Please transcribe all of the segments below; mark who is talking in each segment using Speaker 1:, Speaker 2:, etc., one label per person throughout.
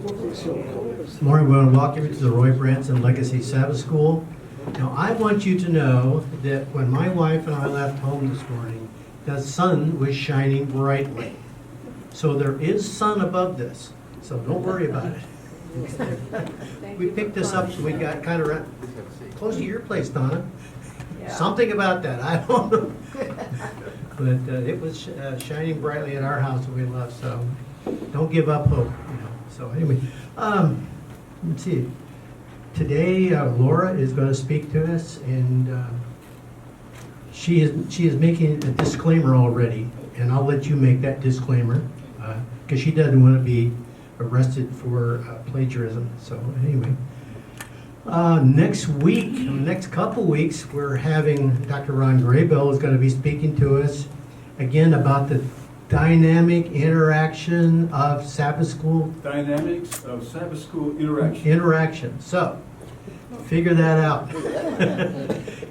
Speaker 1: This morning, we want to welcome you to the Roy Branson Legacy Sabbath School. Now, I want you to know that when my wife and I left home this morning, the sun was shining brightly. So there is sun above this, so don't worry about it. We picked this up, so we got kind of close to your place, Donna.
Speaker 2: Yeah.
Speaker 1: Something about that, I don't know. But it was shining brightly at our house that we left, so don't give up hope, you know. So anyway, let's see. Today, Laura is going to speak to us, and she is making a disclaimer already, and I'll let you make that disclaimer because she doesn't want to be arrested for plagiarism. So anyway, next week, next couple weeks, we're having Dr. Ron Graybell is going to be speaking to us again about the dynamic interaction of Sabbath school.
Speaker 3: Dynamics of Sabbath school interaction.
Speaker 1: Interaction. So, figure that out.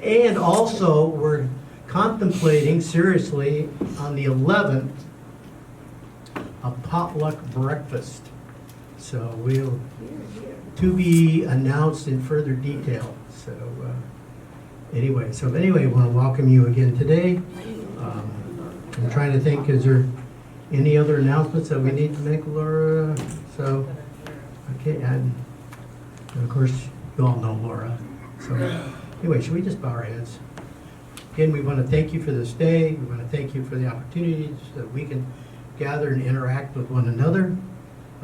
Speaker 1: And also, we're contemplating seriously on the 11th a potluck breakfast. So we'll to be announced in further detail. So anyway, I want to welcome you again today. I'm trying to think, is there any other announcements that we need to make, Laura? So, okay, and of course, you all know Laura. So, anyway, should we just bow our heads? Again, we want to thank you for this day. We want to thank you for the opportunities that we can gather and interact with one another.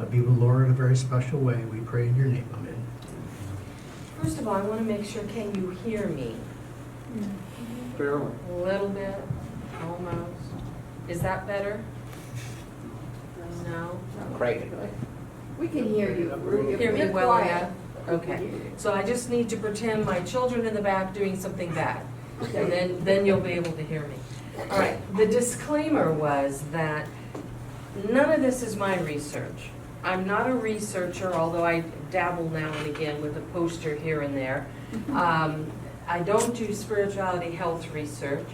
Speaker 1: Be with Laura in a very special way. We pray in your name. Amen.
Speaker 2: First of all, I want to make sure, can you hear me?
Speaker 3: Fairly.
Speaker 2: A little bit, almost. Is that better? No?
Speaker 4: Craig.
Speaker 5: We can hear you.
Speaker 2: Hear me
Speaker 5: You're
Speaker 2: well
Speaker 5: quiet.
Speaker 2: enough? Okay. So I just need to pretend my children in the back doing something bad. And then you'll be able to hear me. All right. The disclaimer was that none of this is my research. I'm not a researcher, although I dabble now and again with a poster here and there. I don't do spirituality health research.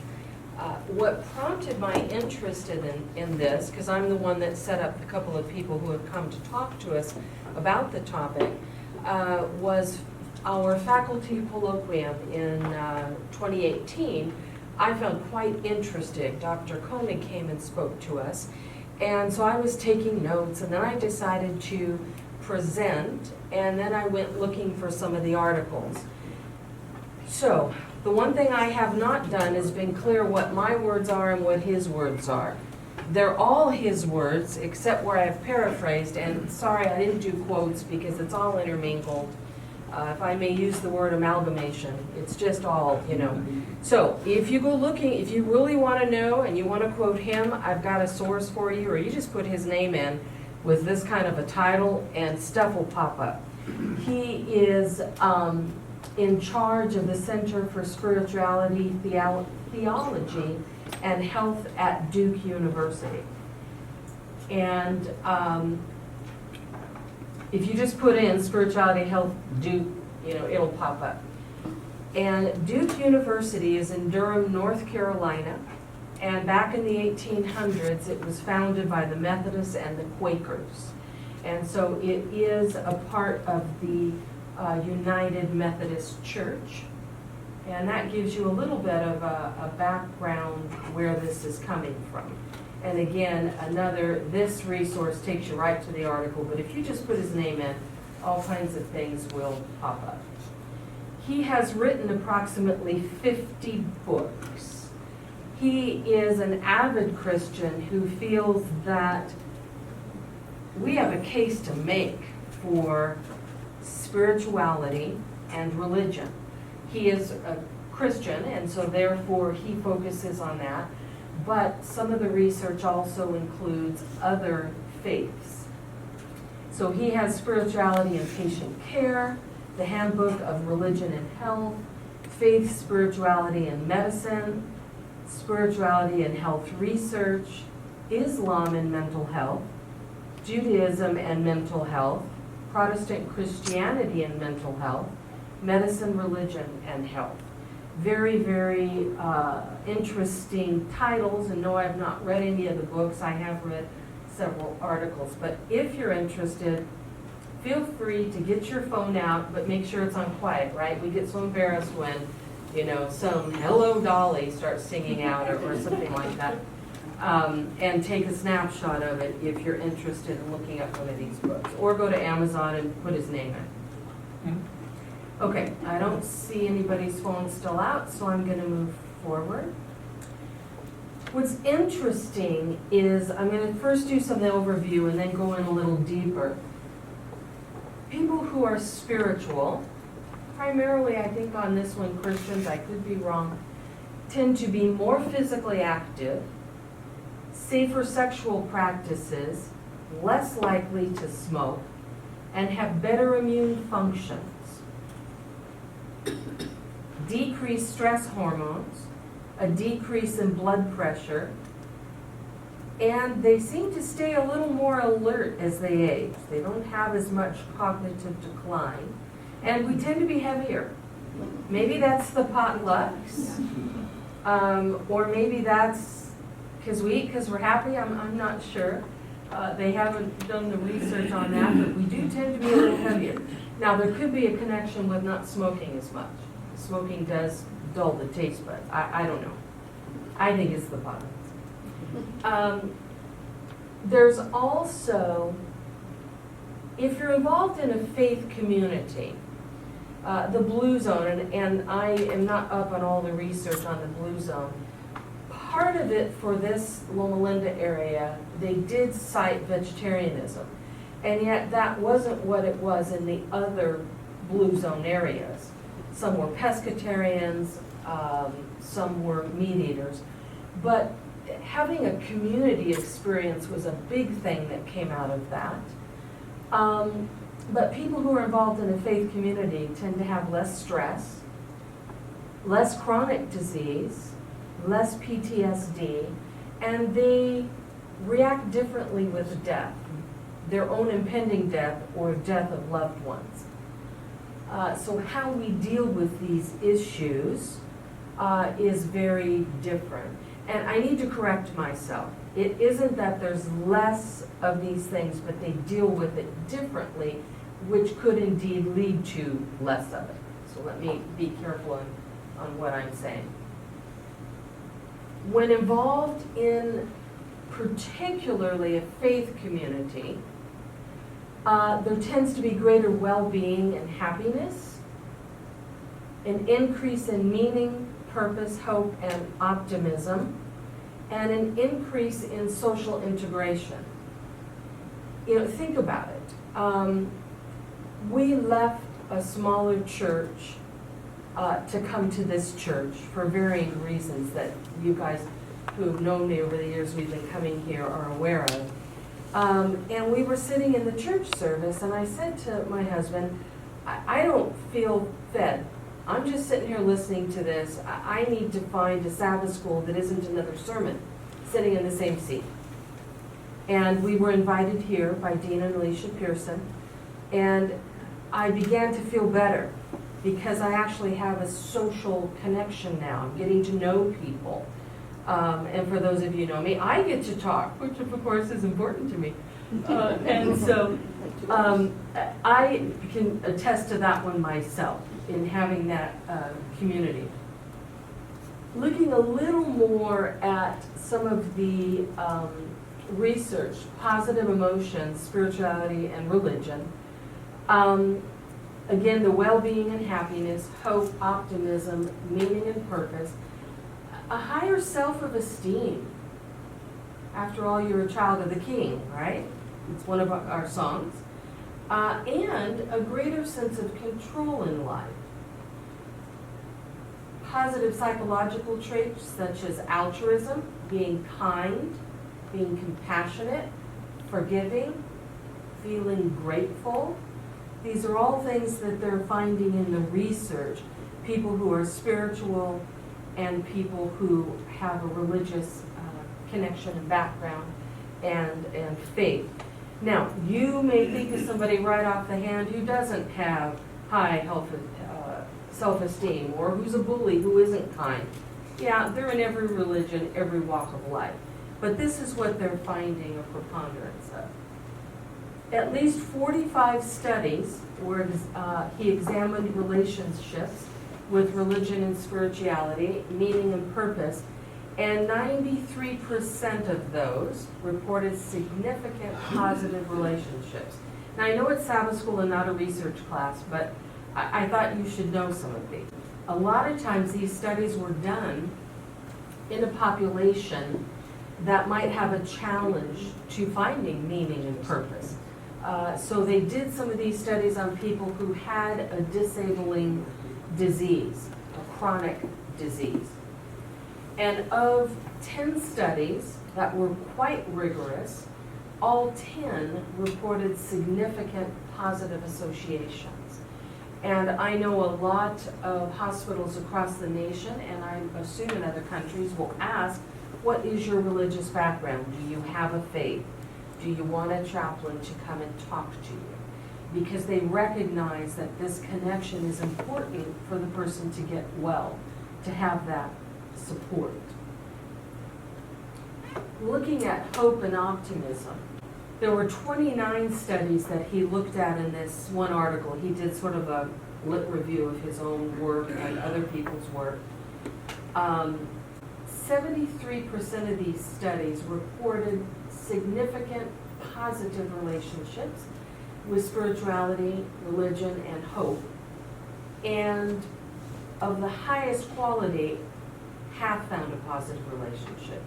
Speaker 2: What prompted my interest in this, because I'm the one that set up a couple of people who have come to talk to us about the topic, was our faculty colloquium in 2018. I found quite interesting. Dr. Koenig came and spoke to us, and so I was taking notes, and then I decided to present, and then I went looking for some of the articles. So, the one thing I have not done is been clear what my words are and what his words are. They're all his words, except where I've paraphrased, and sorry I didn't do quotes because it's all intermingled. If I may use the word amalgamation, it's just all, you know. So, if you go looking, if you really want to know and you want to quote him, I've got a source for you, or you just put his name in with this kind of a title and stuff will pop up. He is in charge of the Center for Spirituality, Theology, and Health at Duke University. And if you just put in Spirituality, Health, Duke, you know, it'll pop up. And Duke University is in Durham, North Carolina. And back in the 1800s, it was founded by the Methodists and the Quakers. And so it is a part of the United Methodist Church, and that gives you a little bit of a background where this is coming from. And again, this resource takes you right to the article, but if you just put his name in, all kinds of things will pop up. He has written approximately 50 books. He is an avid Christian who feels that we have a case to make for spirituality and religion. He is a Christian, and so therefore he focuses on that. But some of the research also includes other faiths. So he has Spirituality and Patient Care, the Handbook of Religion and Health, Faith, Spirituality and Medicine, Spirituality and Health Research, Islam and Mental Health, Judaism and Mental Health, Protestant Christianity and Mental Health, Medicine, Religion, and Health. Very, very interesting titles, and no, I've not read any of the books. I have read several articles, but if you're interested, feel free to get your phone out, but make sure it's on quiet, right? We get so embarrassed when, some Hello Dolly starts singing out or something like that. And take a snapshot of it if you're interested in looking up one of these books. Or go to Amazon and put his name in. Okay, I don't see anybody's phone still out, so I'm going to move forward. What's interesting is I'm going to first do some overview and then go in a little deeper. People who are spiritual, primarily I think on this one Christians, I could be wrong, tend to be more physically active, safer sexual practices, less likely to smoke, and have better immune functions. Decreased stress hormones, a decrease in blood pressure, and they seem to stay a little more alert as they age. They don't have as much cognitive decline, and we tend to be heavier. Maybe that's the potlucks, or maybe that's because we eat because we're happy. I'm not sure. They haven't done the research on that, but we do tend to be a little heavier. Now, there could be a connection with not smoking as much. Smoking does dull the taste buds. I don't know. I think it's the potlucks. There's also, if you're involved in a faith community, the Blue Zone, and I am not up on all the research on the Blue Zone, part of it for this Loma Linda area, they did cite vegetarianism, and yet that wasn't what it was in the other Blue Zone areas. Some were pescatarians, some were meat eaters, but having a community experience was a big thing that came out of that. But people who are involved in a faith community tend to have less stress, less chronic disease, less PTSD, and they react differently with death, their own impending death or death of loved ones. So how we deal with these issues is very different. And I need to correct myself. It isn't that there's less of these things, but they deal with it differently, which could indeed lead to less of it. So let me be careful on what I'm saying. When involved in particularly a faith community, there tends to be greater well-being and happiness, an increase in meaning, purpose, hope, and optimism, and an increase in social integration. Think about it. We left a smaller church to come to this church for varying reasons that you guys who have known me over the years we've been coming here are aware of. And we were sitting in the church service, and I said to my husband, I don't feel fed. I'm just sitting here listening to this. I need to find a Sabbath school that isn't another sermon, sitting in the same seat. And we were invited here by Dean and Alicia Pearson, and I began to feel better because I actually have a social connection now. I'm getting to know people. And for those of you who know me, I get to talk, which of course is important to me. And so I can attest to that one myself in having that community. Looking a little more at some of the research, positive emotions, spirituality, and religion. Again, the well-being and happiness, hope, optimism, meaning and purpose, a higher self of esteem. After all, you're a child of the King, right? It's one of our songs. And a greater sense of control in life. Positive psychological traits such as altruism, being kind, being compassionate, forgiving, feeling grateful. These are all things that they're finding in the research. People who are spiritual and people who have a religious connection and background and faith. Now, you may think of somebody right off the hand who doesn't have high self-esteem, or who's a bully, who isn't kind. Yeah, they're in every religion, every walk of life. But this is what they're finding a preponderance of. at least 45 studies where he examined relationships with religion and spirituality, meaning and purpose, and 93% of those reported significant positive relationships. Now, I know it's Sabbath school and not a research class, but I thought you should know some of these. A lot of times these studies were done in a population that might have a challenge to finding meaning and purpose. So they did some of these studies on people who had a disabling disease, a chronic disease. And of 10 studies that were quite rigorous, all 10 reported significant positive associations. And I know a lot of hospitals across the nation, and I assume in other countries, will ask, what is your religious background? Do you have a faith? Do you want a chaplain to come and talk to you? Because they recognize that this connection is important for the person to get well, to have that support. Looking at hope and optimism, there were 29 studies that he looked at in this one article. He did sort of a lit review of his own work and other people's work. 73% of these studies reported significant positive relationships with spirituality, religion, and hope. And of the highest quality, half found a positive relationship.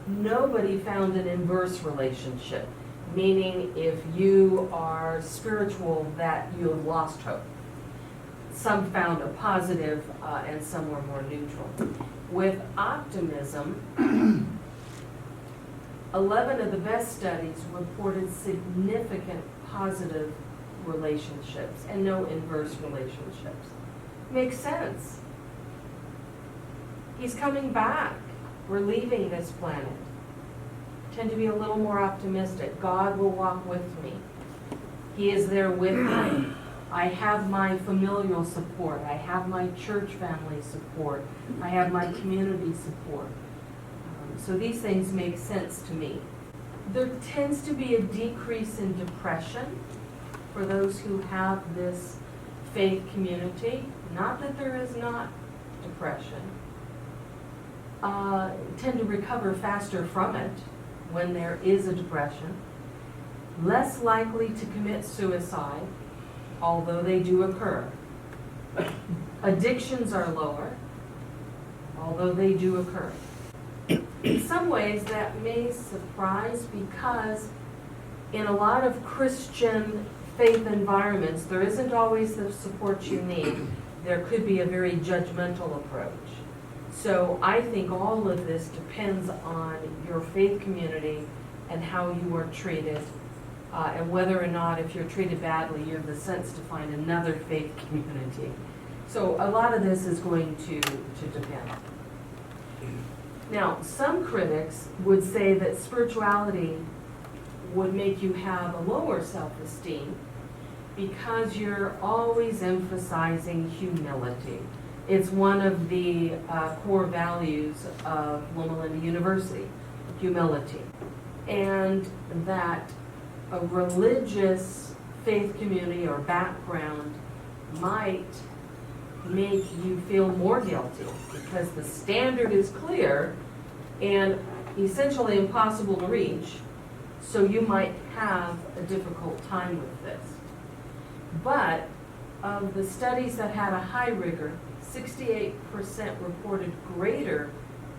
Speaker 2: Nobody found an inverse relationship, meaning if you are spiritual that you have lost hope. Some found a positive and some were more neutral. With optimism, 11 of the best studies reported significant positive relationships and no inverse relationships. Makes sense. He's coming back. We're leaving this planet. Tend to be a little more optimistic. God will walk with me. He is there with me. I have my familial support. I have my church family support. I have my community support. So these things make sense to me. There tends to be a decrease in depression for those who have this faith community. Not that there is not depression. Tend to recover faster from it when there is a depression. Less likely to commit suicide, although they do occur. Addictions are lower, although they do occur. In some ways that may surprise because in a lot of Christian faith environments, there isn't always the support you need. There could be a very judgmental approach. So I think all of this depends on your faith community and how you are treated, and whether or not, if you're treated badly, you have the sense to find another faith community. So a lot of this is going to depend. Now, some critics would say that spirituality would make you have a lower self-esteem because you're always emphasizing humility. It's one of the core values of Loma University, humility. And that a religious faith community or background might make you feel more guilty because the standard is clear and essentially impossible to reach, so you might have a difficult time with this. But of the studies that had a high rigor, 68% reported greater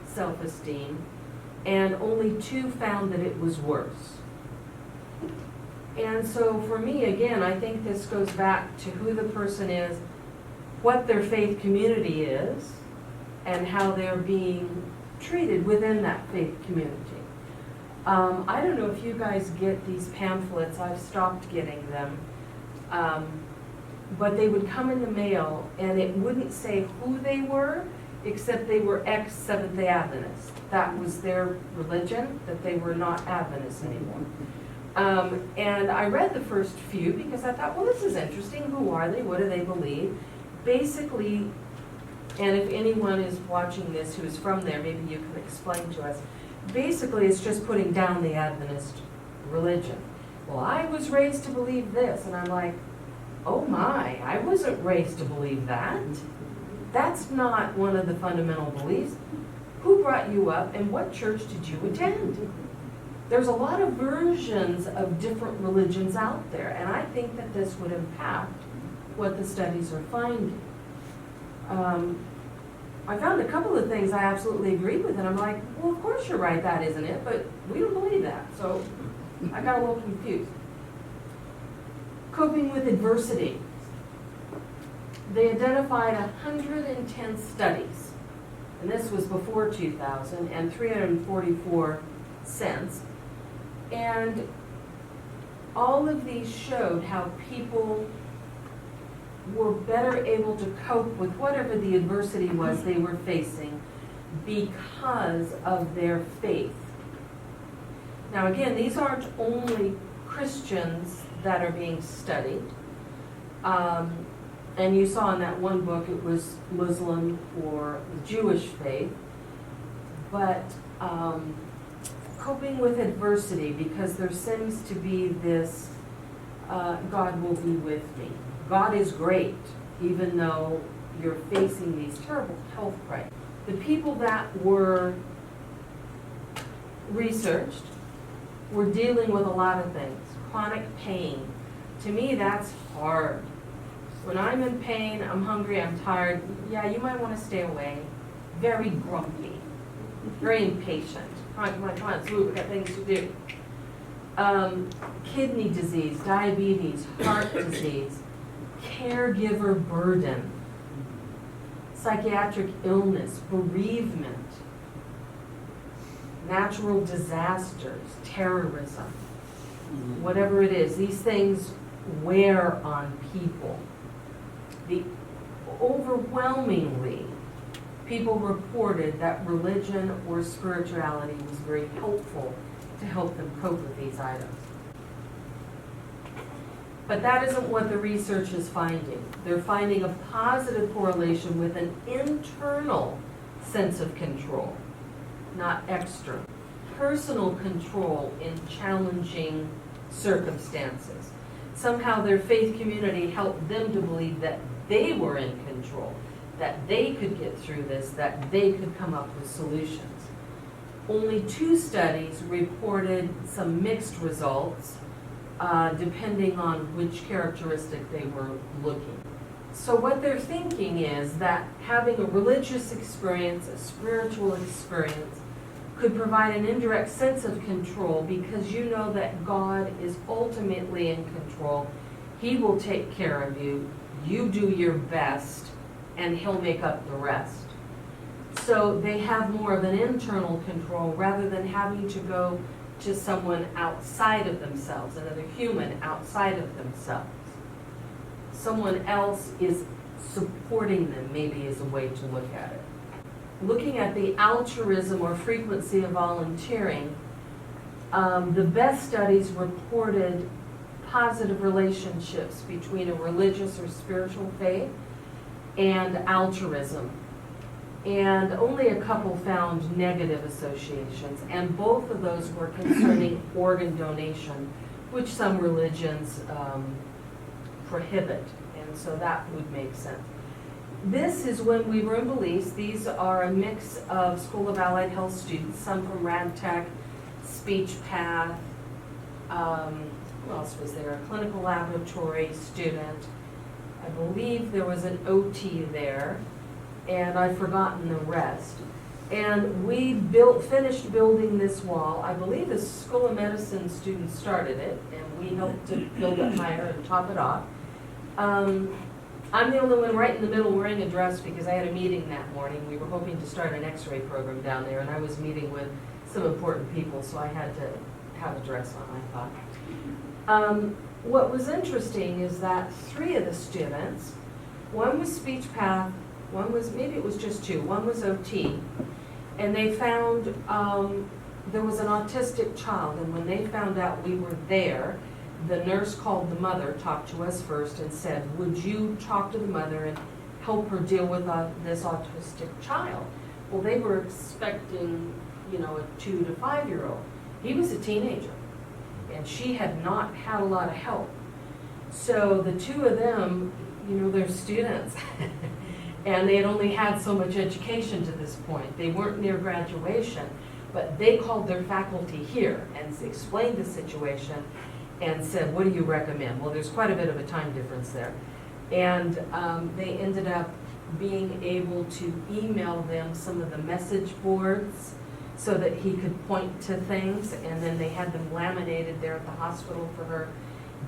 Speaker 2: self-esteem, and only 2 found that it was worse. And so for me, again, I think this goes back to who the person is, what their faith community is, and how they're being treated within that faith community. I don't know if you guys get these pamphlets. I've stopped getting them. But they would come in the mail, and it wouldn't say who they were, except they were ex-Seventh-day Adventists. That was their religion, that they were not Adventists anymore. And I read the first few because I thought, well, this is interesting. Who are they? What do they believe? Basically, and if anyone is watching this who is from there, maybe you can explain to us. Basically, it's just putting down the Adventist religion. well, I was raised to believe this, and I'm like, oh my, I wasn't raised to believe that. That's not one of the fundamental beliefs. Who brought you up and what church did you attend? There's a lot of versions of different religions out there, and I think that this would impact what the studies are finding. I found a couple of things I absolutely agree with, and I'm like, well, of course you're right, that isn't it, but we don't believe that, so I got a little confused. Coping with adversity. They identified 110 studies, and this was before 2000, and 344 since. And all of these showed how people were better able to cope with whatever the adversity was they were facing because of their faith. Now again, these aren't only Christians that are being studied. And you saw in that one book it was Muslim or Jewish faith. But coping with adversity, because there seems to be this, God will be with me. God is great, even though you're facing these terrible health crises. The people that were researched were dealing with a lot of things. Chronic pain. To me, that's hard. When I'm in pain, I'm hungry, I'm tired, yeah, you might want to stay away. Very grumpy, very impatient. Come on, let's move, we've got things to do. Kidney disease, diabetes, heart disease, caregiver burden, psychiatric illness, bereavement, natural disasters, terrorism, whatever it is, these things wear on people. Overwhelmingly, people reported that religion or spirituality was very helpful to help them cope with these items. But that isn't what the research is finding. They're finding a positive correlation with an internal sense of control, not external. Personal control in challenging circumstances. Somehow their faith community helped them to believe that they were in control, that they could get through this, that they could come up with solutions. Only 2 studies reported some mixed results, depending on which characteristic they were looking. So what they're thinking is that having a religious experience, a spiritual experience, could provide an indirect sense of control because you know that God is ultimately in control. He will take care of you. You do your best, and He'll make up the rest. So they have more of an internal control rather than having to go to someone outside of themselves, another human outside of themselves. Someone else is supporting them, maybe is a way to look at it. Looking at the altruism or frequency of volunteering, the best studies reported positive relationships between a religious or spiritual faith and altruism. And only a couple found negative associations, and both of those were concerning organ donation, which some religions prohibit, and so that would make sense. This is when we were in Belize. These are a mix of School of Allied Health students, some from RadTech, Speech Path, who else was there? A clinical laboratory student. I believe there was an OT there, and I've forgotten the rest. And we finished building this wall. I believe the School of Medicine students started it, and we helped to build it higher and top it off. I'm the only one right in the middle wearing a dress because I had a meeting that morning. We were hoping to start an x-ray program down there, and I was meeting with some important people, so I had to have a dress on, I thought. What was interesting is that 3 of the students, one was speech path, one was, maybe it was just 2, one was OT, and they found there was an autistic child, and when they found out we were there, the nurse called the mother, talked to us first, and said, would you talk to the mother and help her deal with this autistic child? Well, they were expecting, a 2 to 5-year-old. He was a teenager. and she had not had a lot of help. So the two of them, you know, they're students, and they had only had so much education to this point. They weren't near graduation, but they called their faculty here and explained the situation and said, what do you recommend? Well, there's quite a bit of a time difference there. And they ended up being able to email them some of the message boards so that he could point to things, and then they had them laminated there at the hospital for her,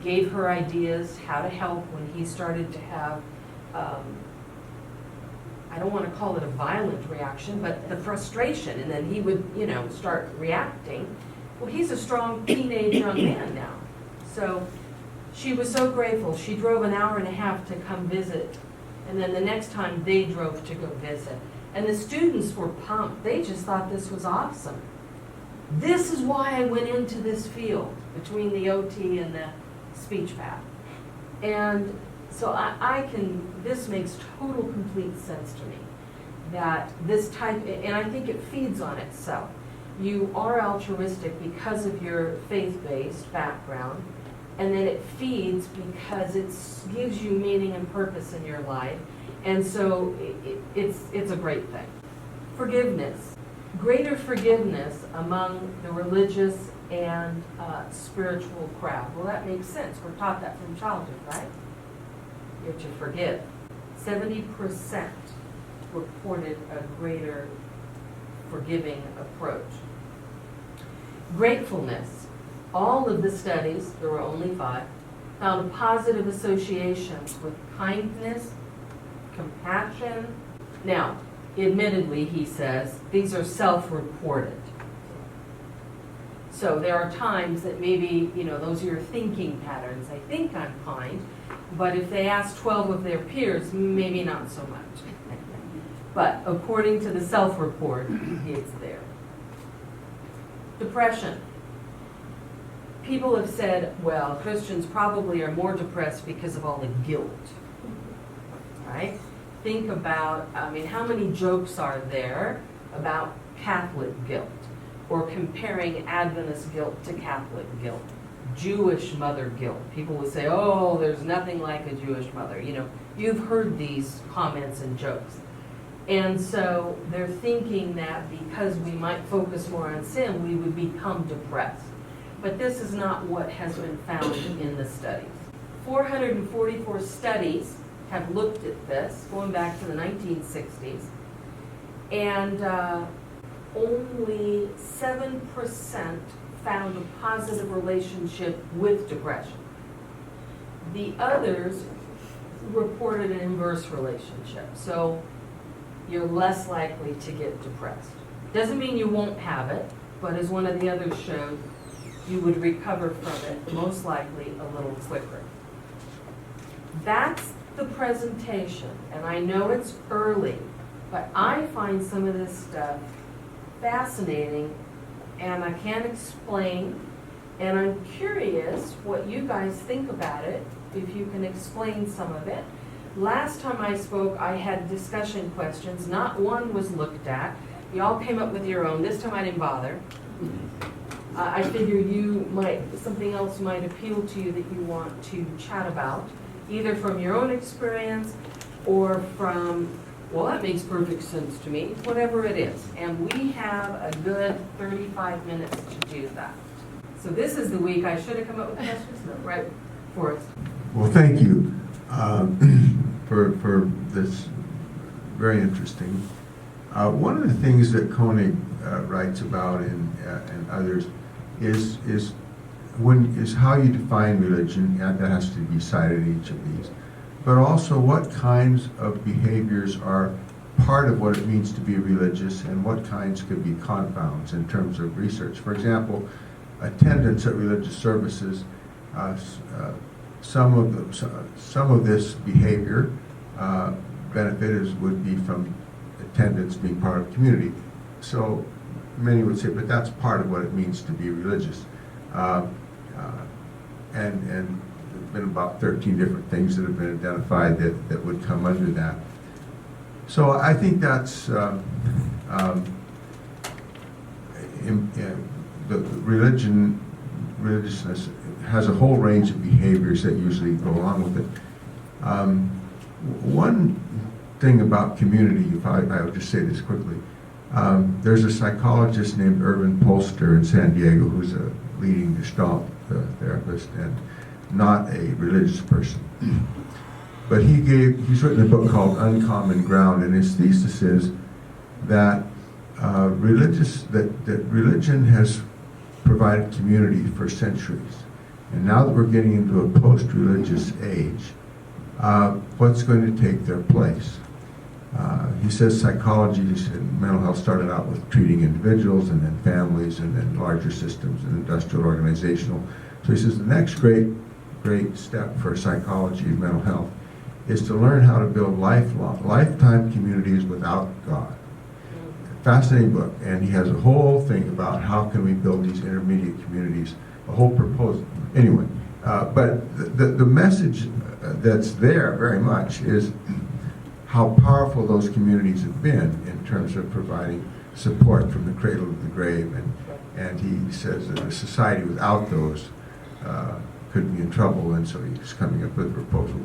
Speaker 2: gave her ideas how to help when he started to have, I don't want to call it a violent reaction, but the frustration, and then he would, you know, start reacting. Well, he's a strong teenage young man now. So she was so grateful. She drove an hour and a half to come visit, and then the next time they drove to go visit. And the students were pumped. They just thought this was awesome. This is why I went into this field between the OT and the speech path. And so this makes total complete sense to me, that this type, and I think it feeds on itself. You are altruistic because of your faith-based background, and then it feeds because it gives you meaning and purpose in your life. And so it's a great thing. Forgiveness. Greater forgiveness among the religious and spiritual crowd. Well, that makes sense. We're taught that from childhood, right? You have to forgive. 70% reported a greater forgiving approach. Gratefulness. All of the studies, there were only 5, found a positive association with kindness, compassion. Now, admittedly, he says, these are self-reported. So there are times that maybe, you know, those are your thinking patterns. I think I'm kind, but if they ask 12 of their peers, maybe not so much. But according to the self-report, it's there. Depression. People have said, well, Christians probably are more depressed because of all the guilt, right? Think about, I mean, how many jokes are there about Catholic guilt, or comparing Adventist guilt to Catholic guilt, Jewish mother guilt. People will say, oh, there's nothing like a Jewish mother. You know, you've heard these comments and jokes. And so they're thinking that because we might focus more on sin, we would become depressed. But this is not what has been found in the studies. 444 studies have looked at this, going back to the 1960s, and only 7% found a positive relationship with depression. The others reported an inverse relationship, so you're less likely to get depressed. Doesn't mean you won't have it, but as one of the others showed, you would recover from it most likely a little quicker. That's the presentation, and I know it's early, but I find some of this stuff fascinating, and I can't explain, and I'm curious what you guys think about it, if you can explain some of it. Last time I spoke, I had discussion questions. Not one was looked at. You all came up with your own. This time I didn't bother. I figure something else might appeal to you that you want to chat about, either from your own experience or from, well, that makes perfect sense to me, whatever it is. And we have a good 35 minutes to do that. So this is the week I should have come up with questions, no, right, Forrest?
Speaker 4: Well, thank you for this, very interesting. One of the things that Koenig writes about and others is how you define religion, and that has to be cited in each of these, but also what kinds of behaviors are part of what it means to be religious and what kinds could be confounds in terms of research. For example, attendance at religious services, some of this behavior benefit would be from attendance being part of the community. So many would say, but that's part of what it means to be religious. And there's been about 13 different things that have been identified that would come under that. So I think that's the religion religiousness has a whole range of behaviors that usually go along with it. One thing about community, if I'll just say this quickly. There's a psychologist named Irvin Polster in San Diego who's a leading Gestalt therapist and not a religious person. But he's written a book called Uncommon Ground, and his thesis is that religion has provided community for centuries. And now that we're getting into a post-religious age, what's going to take their place? He says psychology and mental health started out with treating individuals and then families and then larger systems and industrial organizational. So he says the next great step for psychology and mental health is to learn how to build lifetime communities without God. Fascinating book, and he has a whole thing about how can we build these intermediate communities, a whole proposal. Anyway, but the message that's there very much is how powerful those communities have been in terms of providing support from the cradle to the grave, and he says that a society without those could be in trouble, and so he's coming up with a proposal.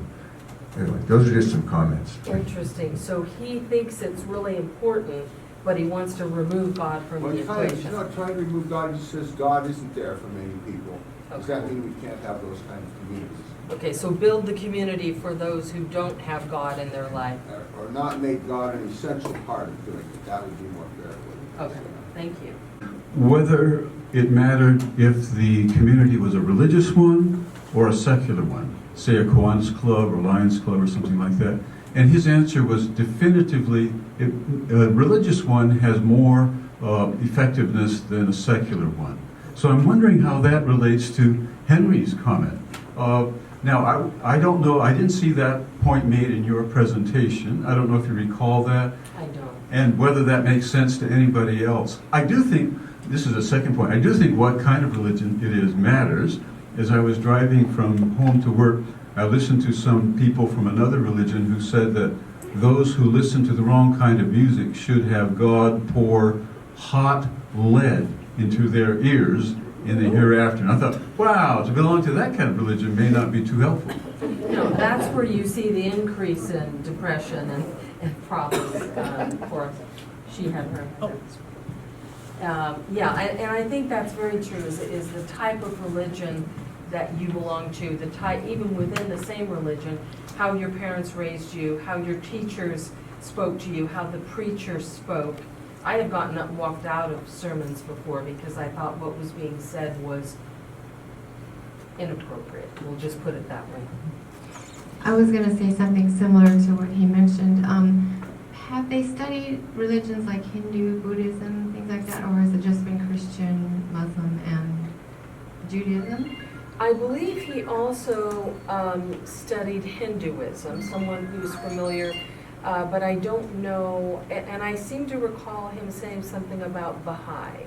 Speaker 4: Anyway, those are just some comments.
Speaker 2: Interesting. So he thinks it's really important, but he wants to remove God from
Speaker 6: Well,
Speaker 2: the
Speaker 6: he's
Speaker 2: equation.
Speaker 6: not trying to remove God, he says God isn't there for many people. Does
Speaker 2: Okay.
Speaker 6: that mean we can't have those kind of communities?
Speaker 2: Okay, so build the community for those who don't have God in their life.
Speaker 6: Or not make God an essential part of doing it? That would be more fair.
Speaker 2: Okay, thank you.
Speaker 3: Whether it mattered if the community was a religious one or a secular one, say a Kiwanis Club or Lions Club or something like that. And his answer was definitively, a religious one has more effectiveness than a secular one. So I'm wondering how that relates to Henry's comment. Now, I don't know, I didn't see that point made in your presentation. I don't know if you recall that,
Speaker 2: I don't.
Speaker 3: and whether that makes sense to anybody else. I do think, this is a second point, I do think what kind of religion it is matters. As I was driving from home to work, I listened to some people from another religion who said that those who listen to the wrong kind of music should have God pour hot lead into their ears in the hereafter. And I thought, wow, to belong to that kind of religion may not be too helpful.
Speaker 2: No, that's where you see the increase in depression and problems for she had her. Yeah, and I think that's very true, is the type of religion that you belong to, the type, even within the same religion, how your parents raised you, how your teachers spoke to you, how the preacher spoke. I have gotten up and walked out of sermons before because I thought what was being said was inappropriate. We'll just put it that way.
Speaker 5: I was going to say something similar to what he mentioned. Have they studied religions like Hindu, Buddhism, things like that, or has it just been Christian, Muslim, and Judaism?
Speaker 2: I believe he also studied Hinduism, someone who's familiar, but I don't know, and I seem to recall him saying something about Baha'i,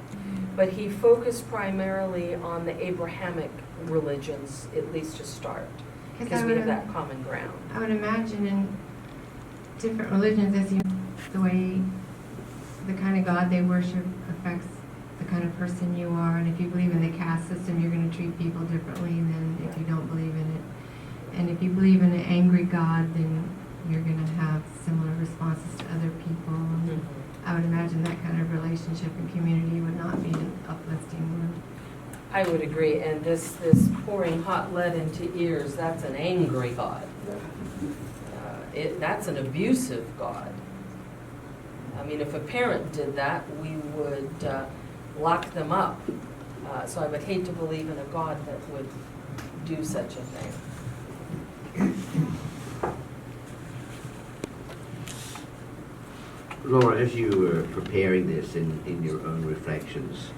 Speaker 2: but he focused primarily on the Abrahamic religions, at least to start, because we have that common ground.
Speaker 5: I would imagine in different religions, as you the way the kind of God they worship affects the kind of person you are, and if you believe in the caste system, you're going to treat people differently than if you don't believe in it. And if you believe in an angry God, then you're going to have similar responses to other people.
Speaker 2: Mm-hmm.
Speaker 5: I would imagine that kind of relationship and community would not be an uplifting one.
Speaker 2: I would agree, and this pouring hot lead into ears, that's an angry God. That's an abusive God. I mean, if a parent did that, we would lock them up. So I would hate to believe in a God that would do such a thing.
Speaker 7: Laura, as you were preparing this in your own reflections,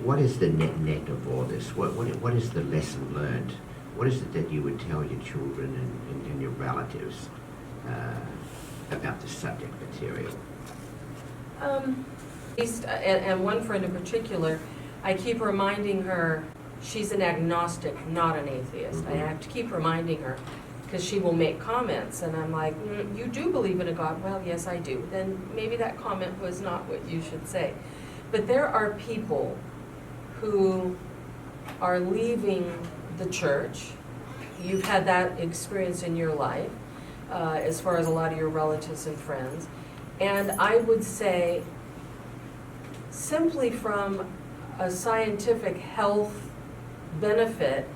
Speaker 7: what is the net of all this? What is the lesson learned? What is it that you would tell your children and your relatives about the subject material?
Speaker 2: And one friend in particular, I keep reminding her she's an agnostic, not an atheist. I have to keep reminding her because she will make comments, and I'm like, you do believe in a God? Well, yes, I do. Then maybe that comment was not what you should say. But there are people who are leaving the church. You've had that experience in your life, as far as a lot of your relatives and friends. And I would say, simply from a scientific health benefit,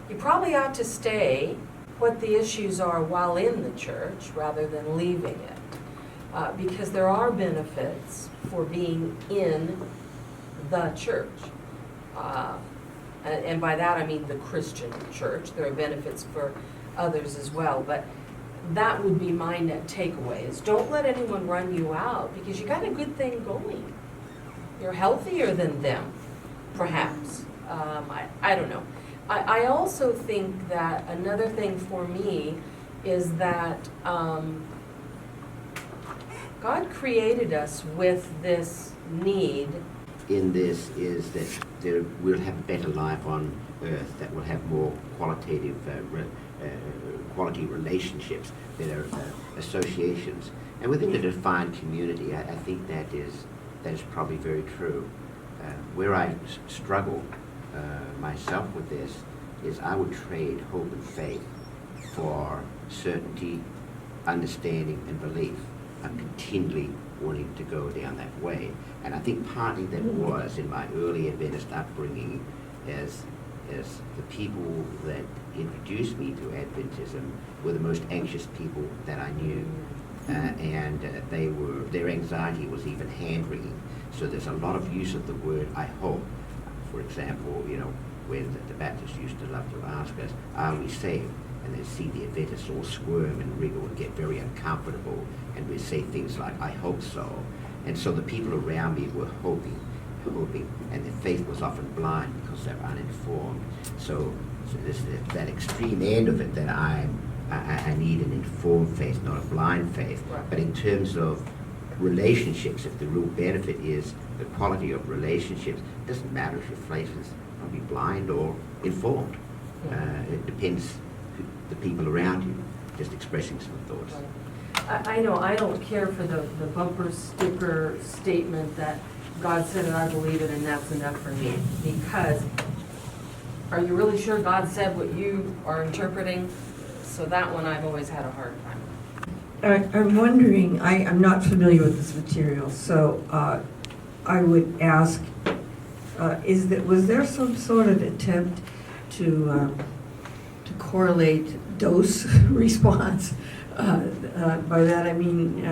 Speaker 2: you probably ought to stay what the issues are while in the church rather than leaving it. Because there are benefits for being in the church. And by that I mean the Christian church. There are benefits for others as well. But that would be my net takeaway, is don't let anyone run you out, because you got a good thing going. You're healthier than them, perhaps. I don't know. I also think that another thing for me is that God created us with this need.
Speaker 7: In this is that we'll have a better life on earth, that will have more qualitative quality relationships, better associations. And within the defined community, I think that is probably very true. Where I struggle myself with this is I would trade hope and faith for certainty, understanding, and belief. I'm continually wanting to go down that way. And I think partly that was in my early Adventist upbringing, as the people that introduced me to Adventism were the most anxious people that I knew. And their anxiety was even hand-wringing. So there's a lot of use of the word "I hope." For example, when the Baptists used to love to ask us, "Are we saved?" And they'd see the Adventists all squirm and wriggle and get very uncomfortable, and we'd say things like, "I hope so." And so the people around me were hoping, and their faith was often blind because they were uninformed. So there's that extreme end of it, that I need an informed faith, not a blind faith.
Speaker 2: Right.
Speaker 7: But in terms of relationships, if the real benefit is the quality of relationships, it doesn't matter if your faith is probably blind or informed. It depends the people around you, just expressing some thoughts.
Speaker 2: I know I don't care for the bumper sticker statement that God said it, I believe it, and that's enough for me. Because are you really sure God said what you are interpreting? So that one I've always had a hard time.
Speaker 8: I'm wondering, I'm not familiar with this material, so I would ask, was there some sort of attempt to correlate dose response? By that I mean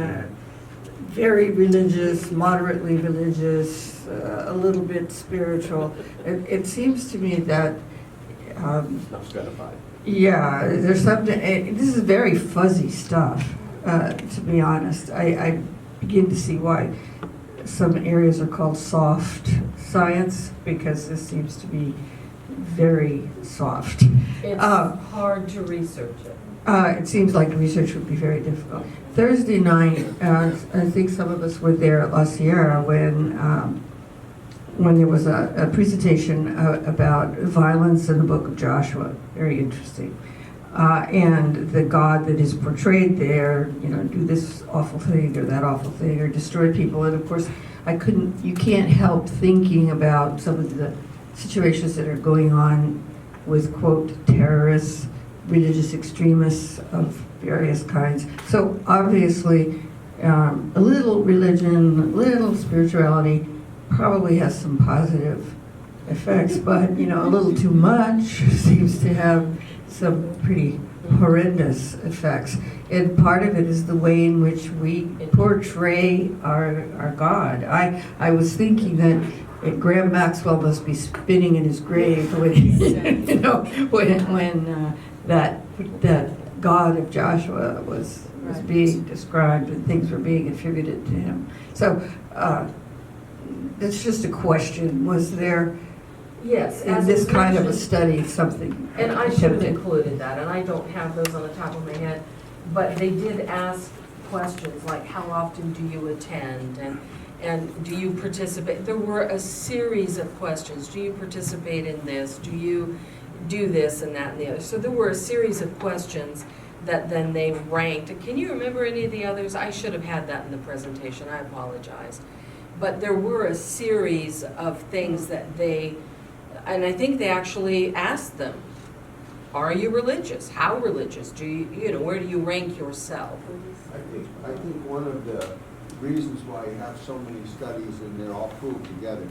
Speaker 8: very religious, moderately religious, a little bit spiritual. It seems to me that
Speaker 6: Not stratified.
Speaker 8: yeah, there's something. This is very fuzzy stuff, to be honest. I begin to see why some areas are called soft science, because this seems to be very soft.
Speaker 2: It's hard to research it.
Speaker 8: It seems like research would be very difficult. Thursday night, I think some of us were there at La Sierra when there was a presentation about violence in the book of Joshua. Very interesting. And the God that is portrayed there, do this awful thing or that awful thing or destroy people. And of course, you can't help thinking about some of the situations that are going on with, quote, terrorists, religious extremists of various kinds. So obviously, a little religion, a little spirituality probably has some positive effects, but a little too much seems to have some pretty horrendous effects. And part of it is the way in which we portray our God. I was thinking that Graham Maxwell must be spinning in his grave when that God of Joshua was being described and things were being attributed to him. So it's just a question. Was there,
Speaker 2: Yes.
Speaker 8: in
Speaker 2: as
Speaker 8: this
Speaker 2: it's
Speaker 8: kind of a
Speaker 2: mentioned,
Speaker 8: study, something
Speaker 2: and I should have
Speaker 8: attempted?
Speaker 2: included that, and I don't have those on the top of my head, but they did ask questions like, how often do you attend, and do you participate? There were a series of questions. Do you participate in this? Do you do this and that and the other? So there were a series of questions that then they ranked. Can you remember any of the others? I should have had that in the presentation. I apologize. But there were a series of things that they And I think they actually asked them, are you religious? How religious? Do you know, where do you rank yourself?
Speaker 6: I think one of the reasons why you have so many studies and they're all pooled together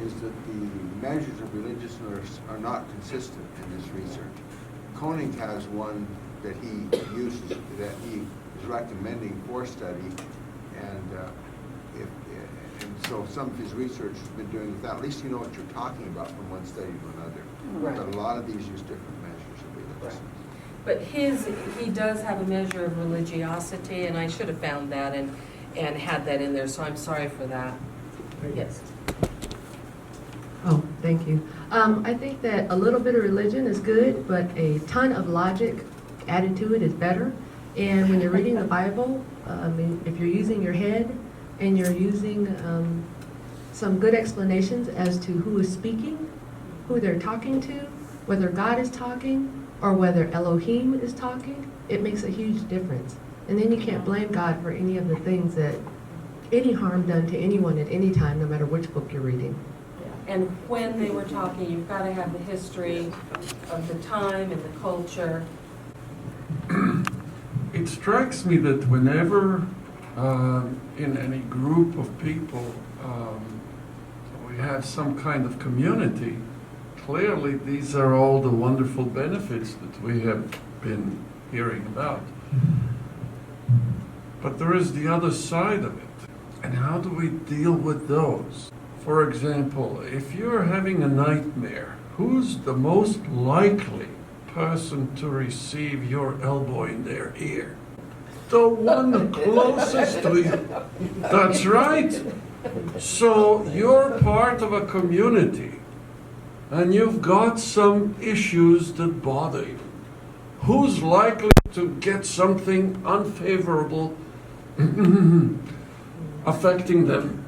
Speaker 6: is that the measures of religiousness are not consistent in this research. Koenig has one that he uses, that he is recommending for study, and so some of his research has been doing with that. At least you know what you're talking about from one study to another.
Speaker 2: Right.
Speaker 6: But a lot of these use different measures of religiousness.
Speaker 2: But he does have a measure of religiosity, and I should have found that and had that in there, so I'm sorry for that. Yes.
Speaker 9: Oh, thank you. I think that a little bit of religion is good, but a ton of logic added to it is better. And when you're reading the Bible, if you're using your head and you're using some good explanations as to who is speaking, who they're talking to, whether God is talking or whether Elohim is talking, it makes a huge difference. And then you can't blame God for any of the things that, any harm done to anyone at any time, no matter which book you're reading.
Speaker 2: And when they were talking, you've got to have the history of the time and the culture.
Speaker 10: It strikes me that whenever in any group of people we have some kind of community, clearly these are all the wonderful benefits that we have been hearing about. But there is the other side of it. And how do we deal with those? For example, if you're having a nightmare, who's the most likely person to receive your elbow in their ear? The one closest to you. That's right. So you're part of a community and you've got some issues that bother you. Who's likely to get something unfavorable affecting them?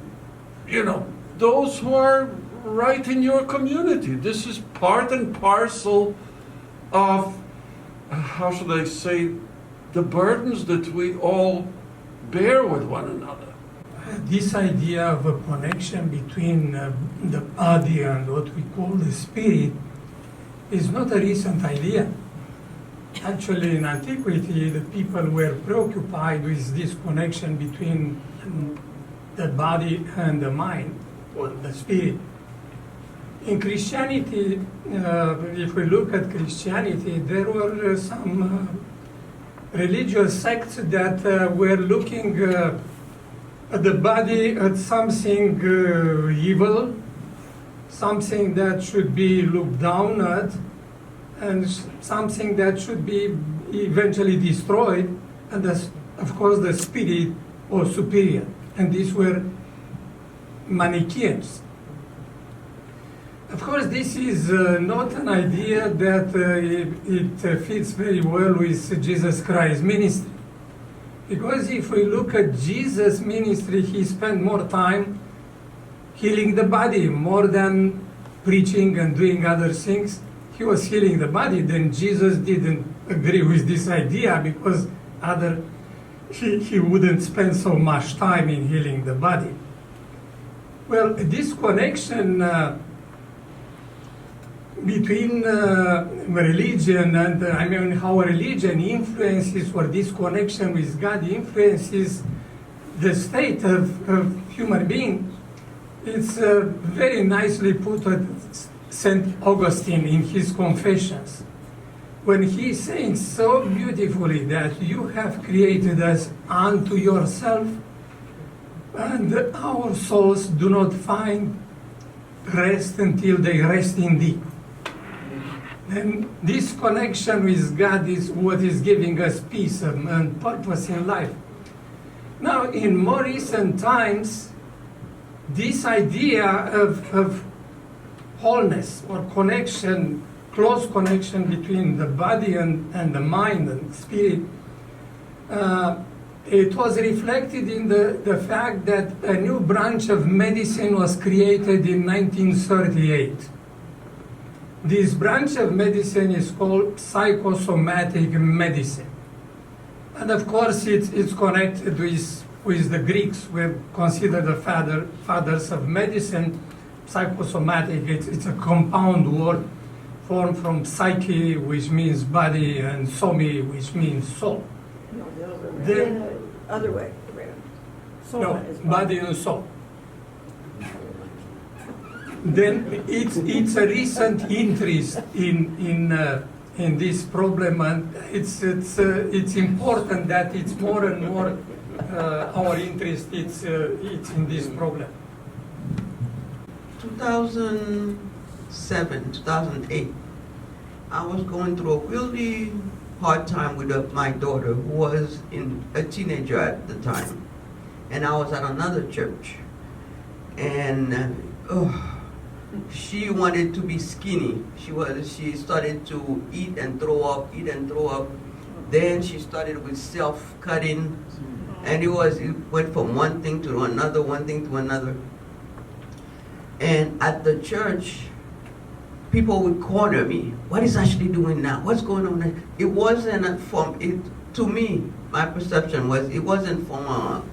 Speaker 10: You know, those who are right in your community. This is part and parcel of, how should I say, the burdens that we all bear with one another.
Speaker 11: This idea of a connection between the body and what we call the spirit is not a recent idea. Actually, in antiquity, the people were preoccupied with this connection between the body and the mind, or the spirit. In Christianity, if we look at Christianity, there were some religious sects that were looking at the body as something evil, something that should be looked down at, and something that should be eventually destroyed, and that's, of course, the spirit or superior. And these were Manichaeans. Of course, this is not an idea that it fits very well with Jesus Christ's ministry. Because if we look at Jesus' ministry, he spent more time healing the body, more than preaching and doing other things. He was healing the body. Then Jesus didn't agree with this idea because he wouldn't spend so much time in healing the body. Well, this connection between religion and how religion influences, or this connection with God influences the state of human being, it's very nicely put at St. Augustine in his Confessions, when he's saying so beautifully that you have created us unto yourself, and our souls do not find rest until they rest in thee. And this connection with God is what is giving us peace and purpose in life. Now, in more recent times, this idea of wholeness or connection, close connection between the body and the mind and spirit, it was reflected in the fact that a new branch of medicine was created in 1938. This branch of medicine is called psychosomatic medicine. And of course, it's connected with the Greeks, who were considered the fathers of medicine, psychosomatic. It's a compound word formed from psyche, which means body, and somi, which means soul.
Speaker 12: No, the other way.
Speaker 11: Then-
Speaker 12: The other way around.
Speaker 11: No,
Speaker 12: Soma is
Speaker 11: body and soul. Then it's a recent interest in this problem, and it's important that it's more and more our interest it's in this problem.
Speaker 13: 2007, 2008, I was going through a really hard time with my daughter, who was a teenager at the time. And I was at another church. And she wanted to be skinny. She started to eat and throw up. Then she started with self-cutting. And it went from one thing to another, one thing to another. And at the church, people would corner me. What is Ashley doing now? What's going on there? It wasn't to me, my perception was, it wasn't from a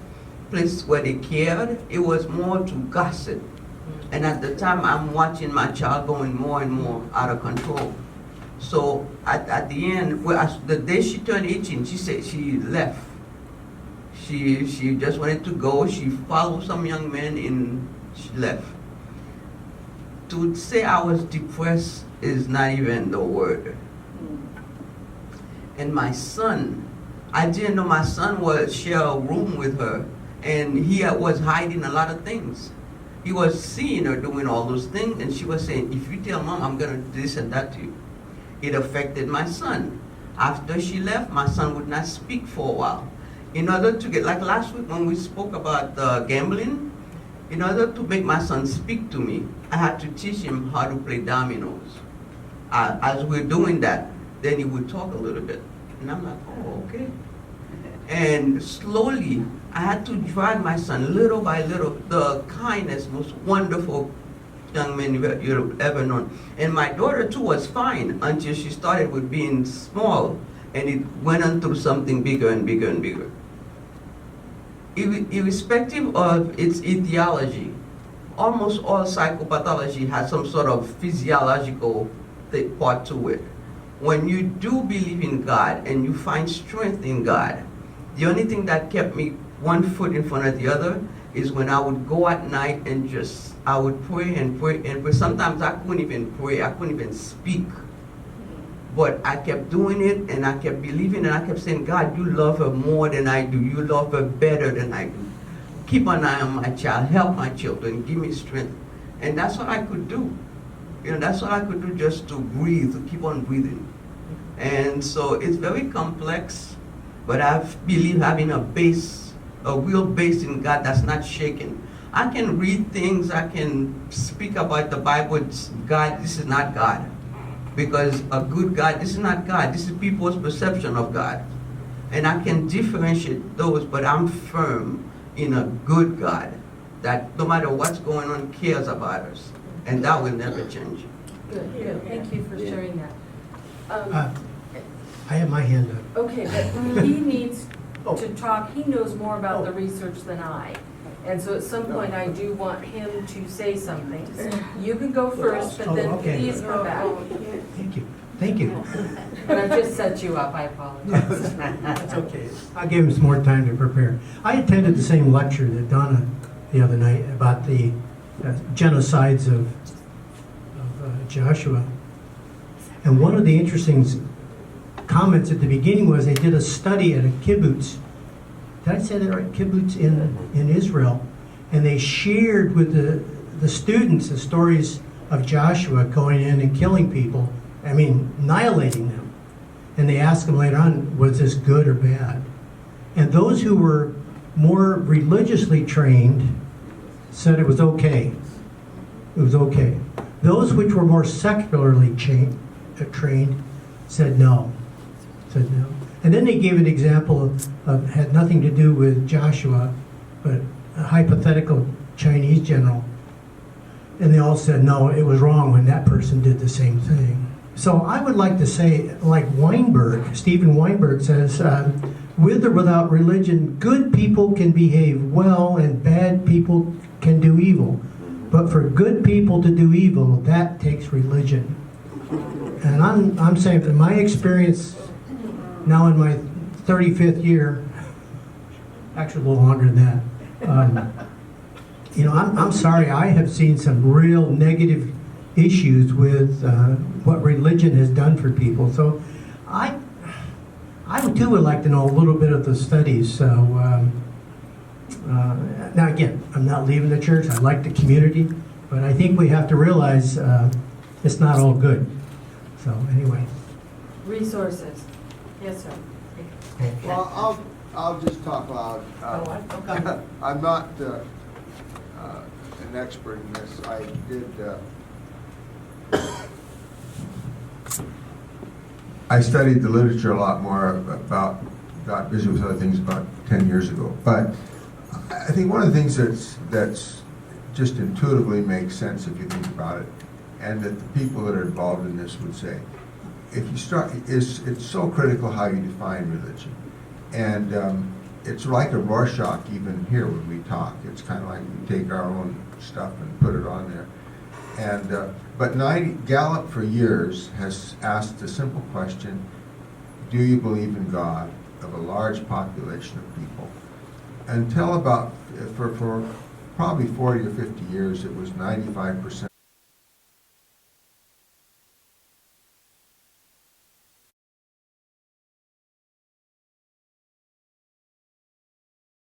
Speaker 13: place where they cared. It was more to gossip. And at the time, I'm watching my child going more and more out of control. So at the end, the day she turned 18, she said she left. She just wanted to go. She followed some young men and she left. To say I was depressed is not even the word. And my son, I didn't know my son would share a room with her, and he was hiding a lot of things. He was seeing her doing all those things, and she was saying, if you tell Mom, I'm going to do this and that to you. It affected my son. After she left, my son would not speak for a while. In order to get, like last week when we spoke about gambling, in order to make my son speak to me, I had to teach him how to play dominoes. As we're doing that, then he would talk a little bit. And I'm like, oh, okay. And slowly, I had to drive my son little by little, the kindest, most wonderful young man you've ever known. And my daughter too was fine until she started with being small, and it went on through something bigger and bigger and bigger. Irrespective of its etiology, almost all psychopathology has some sort of physiological part to it. When you do believe in God and you find strength in God, the only thing that kept me one foot in front of the other is when I would go at night and I would pray and pray and pray. Sometimes I couldn't even pray, I couldn't even speak. But I kept doing it, and I kept believing, and I kept saying, God, you love her more than I do. You love her better than I do. Keep an eye on my child. Help my children. Give me strength. And that's what I could do. That's what I could do, just to breathe, to keep on breathing. And so it's very complex, but I believe having a real base in God that's not shaken. I can read things, I can speak about the Bible. God, this is not God. Because a good God, this is not God. This is people's perception of God. And I can differentiate those, but I'm firm in a good God that no matter what's going on, cares about us. And that will never change.
Speaker 2: Good, good. Thank you for sharing that.
Speaker 1: I have my hand up.
Speaker 2: Okay, but he needs to talk, he knows more about the research than I. And so at some point, I do want him to say something. You can go first, but then
Speaker 1: okay.
Speaker 2: please come back.
Speaker 1: Thank you. Thank you.
Speaker 2: And I've just set you up, I apologize.
Speaker 1: That's okay. I'll give him some more time to prepare. I attended the same lecture that Donna the other night about the genocides of Joshua. And one of the interesting comments at the beginning was they did a study at a kibbutz. Did I say that right? Kibbutz in Israel. And they shared with the students the stories of Joshua going in and killing people. I mean, annihilating them. And they asked them later on, was this good or bad? And those who were more religiously trained said it was okay. It was okay. Those which were more secularly trained said no. Said no. And then they gave an example of had nothing to do with Joshua, but a hypothetical Chinese general. And they all said, no, it was wrong when that person did the same thing. So I would like to say, like Weinberg, Stephen Weinberg says, with or without religion, good people can behave well and bad people can do evil. But for good people to do evil, that takes religion. And I'm saying from my experience, now in my 35th year, actually a little longer than that, you know, I'm sorry, I have seen some real negative issues with what religion has done for people. So I too would like to know a little bit of the studies. So now again, I'm not leaving the church. I like the community, but I think we have to realize it's not all good. So anyway.
Speaker 2: Resources. Yes, sir.
Speaker 6: Well, I'll just talk loud.
Speaker 2: Okay.
Speaker 6: I'm not an expert in this. I did. I studied the literature a lot more about, got busy with other things about 10 years ago. But I think one of the things that's just intuitively makes sense if you think about it, and that the people that are involved in this would say, if you start, it's so critical how you define religion. And it's like a Rorschach even here when we talk. It's kind of like we take our own stuff and put it on there. And but Gallup for years has asked a simple question: do you believe in God of a large population of people? Until about for probably 40 or 50 years, it was 95%.